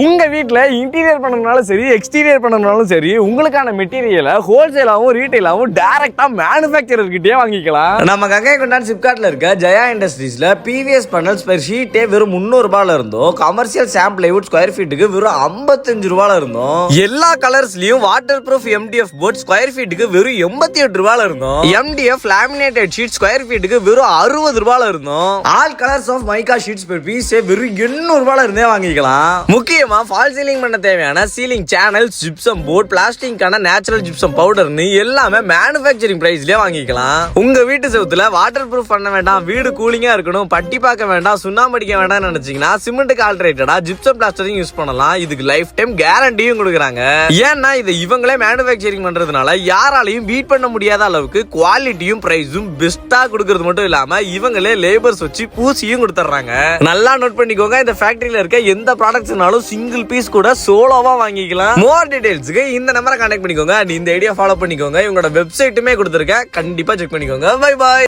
உங்க வீட்டுல இன்டீரியர் பண்ணனாலும் சரி எக்ஸ்டீரியர் பண்ணனாலும் சரி உங்களுக்கான மெட்டீரியலை ஹோல்சேலாவும் ரீட்டைலாவும் டைரக்டா மேனுஃபேக்சரர் கிட்டே வாங்கிக்கலாம். நம்ம கங்கை கொண்டான் சிப்காட்ல இருக்க ஜெயா இண்டஸ்ட்ரீஸ்ல பிவிஎஸ் பண்ணல்ஸ் பெர் ஷீட்டே வெறும் 300 ரூபாயில இருந்தோம். கமர்ஷியல் சாம் பிளைவுட் ஸ்கொயர் ஃபீட்டுக்கு வெறும் 55 ரூபாயில இருந்தோம். எல்லா கலர்ஸ்லயும் water proof MDF board square ஃபீட்டுக்கு வெறும் 88 ரூபாயில இருந்தோம். எம்டிஎஃப் லேமினேட்டட் ஷீட் ஸ்கொயர் ஃபீட்டுக்கு வெறும் 60 ரூபாயில இருந்தோம். All colours of mica sheets per piece வெறும் 800 ரூபாயில இருந்தே வாங்கிக்கலாம். முக்கியமா ஃபால் சீலிங் பண்ண தேவையான சீலிங் சேனல், ஜிப்சம் போர்ட், பிளாஸ்டிக்கான நேச்சுரல் ஜிப்சம் பவுடர்னு எல்லாமே மேனுஃபேக்சரிங் பிரைஸ்லயே வாங்கிக்கலாம். உங்க வீட்டு செவுத்துல வாட்டர் ப்ரூஃப் பண்ண வேண்டாம், வீடு கூலிங்கா இருக்கணும், பட்டி பார்க்க வேண்டாம், சுண்ணாம்பு அடிக்க வேண்டாம் நினைச்சீங்கன்னா சிமெண்ட்டுக்கு ஆல்டர்னேட்டடா ஜிப்சம் பிளாஸ்டரிங் யூஸ் பண்ணலாம். இதுக்கு லைஃப் டைம் கேரண்டியும் கொடுக்குறாங்க. ஏன்னா இதை இவங்களே மேனுஃபேக்சரிங் பண்றதுனால யாராலையும் பீட் பண்ண முடியாத அளவுக்கு குவாலிட்டியும் பிரைஸும் பெஸ்டா கொடுக்கறது மட்டும் இல்லாம இவங்களே லேபர்ஸ் வச்சு பூசியும் கொடுத்துறாங்க. நல்லா நோட் பண்ணிக்கோங்க, இந்த ஃபேக்டரியில இருக்க எந்த ப்ராடக்ட்ஸ்னாலும் சிங்கிள் பீஸ் கூட சோலோவா வாங்கிக்கலாம். மோர் டீடைல்ஸ்க்கு இந்த நம்பரை கான்டாக்ட் பண்ணிக்கோங்க. இந்த ஐடியா ஃபாலோ பண்ணிக்கோங்க. இவங்களோட வெப்சைட்டுமே கொடுத்துருக்கேன், கண்டிப்பா செக் பண்ணிக்கோங்க. Bye bye.